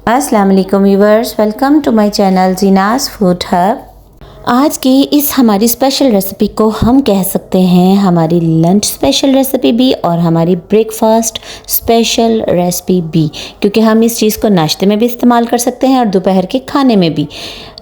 अस्सलाम वालेकुम viewers, welcome to my channel Jeena's food hub. आज की इस हमारी स्पेशल रेसिपी को हम कह सकते हैं हमारी लंच स्पेशल रेसिपी भी और हमारी ब्रेकफास्ट स्पेशल रेसिपी भी, क्योंकि हम इस चीज़ को नाश्ते में भी इस्तेमाल कर सकते हैं और दोपहर के खाने में भी।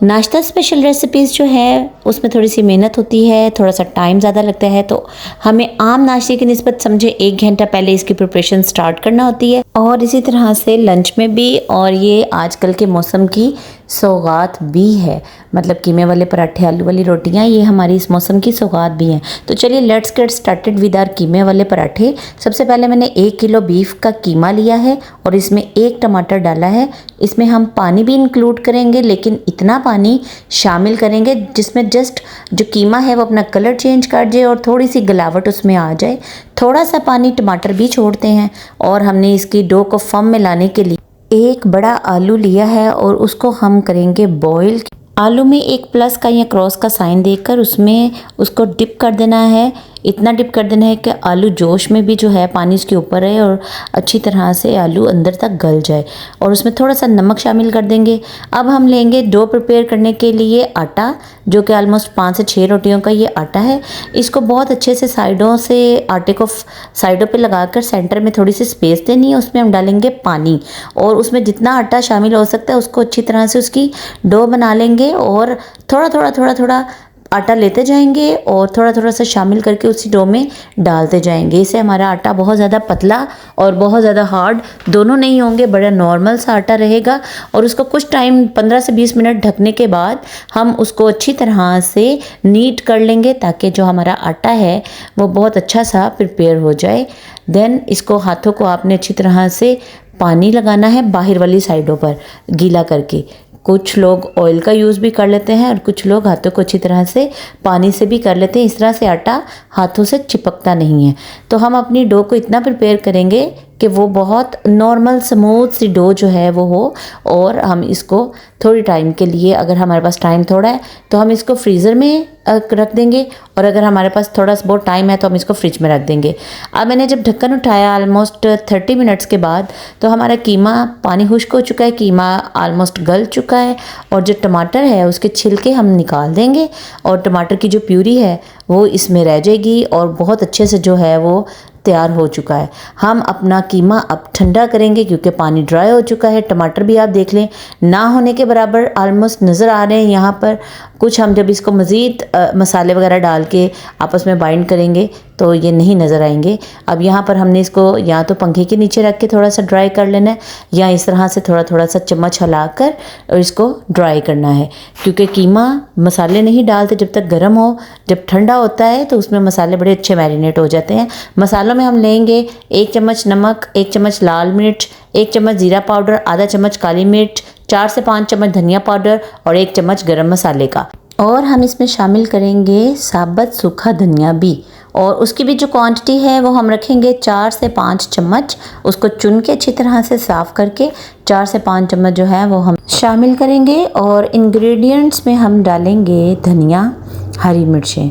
नाश्ता स्पेशल रेसिपीज़ जो है उसमें थोड़ी सी मेहनत होती है, थोड़ा सा टाइम ज़्यादा लगता है, तो हमें आम नाश्ते की निस्बत समझे 1 घंटा पहले इसकी प्रिपरेशन स्टार्ट करना होती है। और इसी तरह से लंच में भी, और ये आजकल के मौसम की सौगात भी है, मतलब कीमे वाले पराठे, आलू वाली रोटियां, ये हमारी इस मौसम की सौगात भी हैं। तो चलिए let's get started with our कीमे वाले पराठे। सबसे पहले मैंने 1 किलो बीफ का कीमा लिया है और इसमें 1 टमाटर डाला है। इसमें हम पानी भी इंक्लूड करेंगे, लेकिन इतना पानी शामिल करेंगे जिसमें जस्ट जो कीमा है वो अपना कलर चेंज कर जाए और थोड़ी सी गलावट उसमें आ जाए। थोड़ा सा पानी टमाटर भी छोड़ते हैं। और हमने इसकी डो को फर्म में लाने के लिए 1 बड़ा आलू लिया है और उसको हम करेंगे बॉईल। आलू में एक प्लस का या क्रॉस का साइन देकर उसमें उसको डिप कर देना है। इतना डिप कर देना है कि आलू जोश में भी जो है पानी उसके ऊपर है और अच्छी तरह से आलू अंदर तक गल जाए। और उसमें थोड़ा सा नमक शामिल कर देंगे। अब हम लेंगे डो प्रिपेयर करने के लिए आटा, जो कि ऑलमोस्ट 5 से 6 रोटियों का ये आटा है। इसको बहुत अच्छे से साइडों से आटे को साइडों पे लगाकर सेंटर में थोड़ी सी स्पेस देनी है। उसमें हम डालेंगे पानी और उसमें जितना आटा शामिल हो सकता है उसको अच्छी तरह से उसकी डो बना लेंगे और थोड़ा थोड़ा आटा लेते जाएंगे और थोड़ा थोड़ा सा शामिल करके उसी डो में डालते जाएंगे। इससे हमारा आटा बहुत ज़्यादा पतला और बहुत ज़्यादा हार्ड दोनों नहीं होंगे, बड़ा नॉर्मल सा आटा रहेगा। और उसको कुछ टाइम 15 से 20 मिनट ढकने के बाद हम उसको अच्छी तरह से नीट कर लेंगे ताकि जो हमारा आटा है वो बहुत अच्छा सा प्रिपेयर हो जाए। देन इसको हाथों को आपने अच्छी तरह से पानी लगाना है बाहर वाली साइडों पर गीला करके। कुछ लोग ऑयल का यूज़ भी कर लेते हैं और कुछ लोग हाथों को अच्छी तरह से पानी से भी कर लेते हैं। इस तरह से आटा हाथों से चिपकता नहीं है। तो हम अपनी डो को इतना प्रिपेयर करेंगे कि वो बहुत नॉर्मल स्मूथ सी डो जो है वो हो। और हम इसको थोड़ी टाइम के लिए, अगर हमारे पास टाइम थोड़ा है तो हम इसको फ्रीज़र में रख देंगे, और अगर हमारे पास थोड़ा सा बहुत टाइम है तो हम इसको फ्रिज में रख देंगे। अब मैंने जब ढक्कन उठाया ऑलमोस्ट 30 मिनट्स के बाद, तो हमारा कीमा पानी खुश्क हो चुका है, कीमा ऑलमोस्ट गल चुका है। और जो टमाटर है उसके छिलके हम निकाल देंगे और टमाटर की जो प्यूरी है वो इसमें रह जाएगी और बहुत अच्छे से जो है वो तैयार हो चुका है। हम अपना कीमा अब ठंडा करेंगे क्योंकि पानी ड्राई हो चुका है। टमाटर भी आप देख लें ना होने के बराबर ऑलमोस्ट नज़र आ रहे हैं यहाँ पर। कुछ हम जब इसको मज़ीद मसाले वगैरह डाल के आपस में बाइंड करेंगे तो ये नहीं नज़र आएंगे। अब यहाँ पर हमने इसको या तो पंखे के नीचे रख के थोड़ा सा ड्राई कर लेना है, या इस तरह से थोड़ा थोड़ा सा चम्मच हिलाकर और इसको ड्राई करना है। क्योंकि कीमा मसाले नहीं डालते जब तक गर्म हो, जब ठंडा होता है तो उसमें मसाले बड़े अच्छे मैरिनेट हो जाते हैं। मसालों में हम लेंगे 1 चम्मच नमक, 1 चम्मच लाल मिर्च, 1 चम्मच ज़ीरा पाउडर, आधा चम्मच काली मिर्च, 4 से 5 चम्मच धनिया पाउडर और 1 चम्मच गरम मसाले का। और हम इसमें शामिल करेंगे साबुत सूखा धनिया भी, और उसकी भी जो क्वांटिटी है वो हम रखेंगे 4 से 5 चम्मच। उसको चुन के अच्छी तरह से साफ़ करके 4 से 5 चम्मच जो है वो हम शामिल करेंगे। और इंग्रेडिएंट्स में हम डालेंगे धनिया, हरी मिर्चें,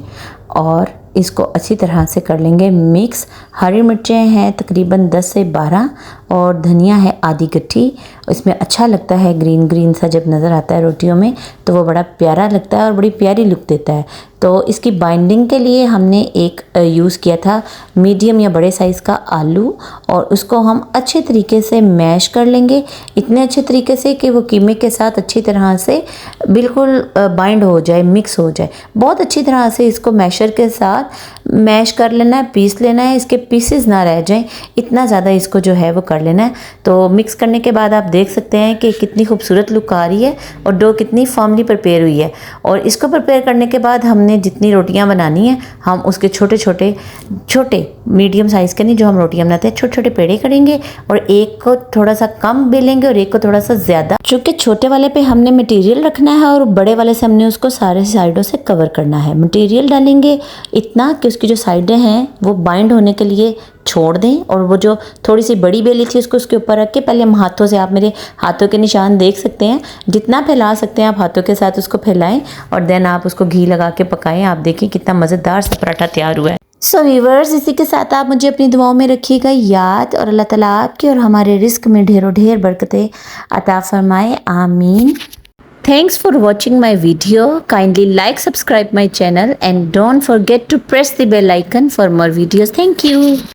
और इसको अच्छी तरह से कर लेंगे मिक्स। हरी मिर्चें हैं तकरीबन 10 से 12 और धनिया है आधी गट्ठी। इसमें अच्छा लगता है, ग्रीन ग्रीन सा जब नज़र आता है रोटियों में तो वो बड़ा प्यारा लगता है और बड़ी प्यारी लुक देता है। तो इसकी बाइंडिंग के लिए हमने एक यूज़ किया था मीडियम या बड़े साइज़ का आलू, और उसको हम अच्छे तरीके से मैश कर लेंगे, इतने अच्छे तरीके से कि वो कीमे के साथ अच्छी तरह से बिल्कुल बाइंड हो जाए, मिक्स हो जाए। बहुत अच्छी तरह से इसको मैशर के साथ मैश कर लेना है, पीस लेना है, इसके पीसेस ना रह जाएं, इतना ज़्यादा इसको जो है वो कर लेना है। तो मिक्स करने के बाद आप देख सकते हैं कि कितनी खूबसूरत लुक आ रही है और डो कितनी फर्मली प्रिपेयर हुई है। और इसको प्रिपेयर करने के बाद हमने जितनी रोटियां बनानी है हम उसके छोटे छोटे मीडियम साइज़ के नहीं, जो हम रोटियां बनाते हैं छोटे छोटे पेड़े करेंगे और एक को थोड़ा सा कम बेलेंगे और एक को थोड़ा सा ज़्यादा। चूँकि छोटे वाले पे हमने मटेरियल रखना है और बड़े वाले से हमने उसको सारे साइडों से कवर करना है। मटेरियल डालेंगे इतना कि उसकी जो साइडें हैं वो बाइंड होने के लिए छोड़ दें, और वो जो थोड़ी सी बड़ी बेली थी उसको उसके ऊपर रख के पहले हम हाथों से, आप मेरे हाथों के निशान देख सकते हैं, जितना फैला सकते हैं आप हाथों के साथ उसको फैलाएं और देन आप उसको घी लगा के पकाएं। आप देखिए कितना मज़ेदार सा पराठा तैयार हुआ है। सो व्यूवर्स, इसी के साथ आप मुझे अपनी दुआओं में रखिएगा याद, और अल्लाह ताला आपकी और हमारे रिस्क में ढेरों ढेर बरकतें अता फरमाए, आमीन। Thanks for watching my video. Kindly like, subscribe my channel and don't forget to press the bell icon for more videos. Thank you.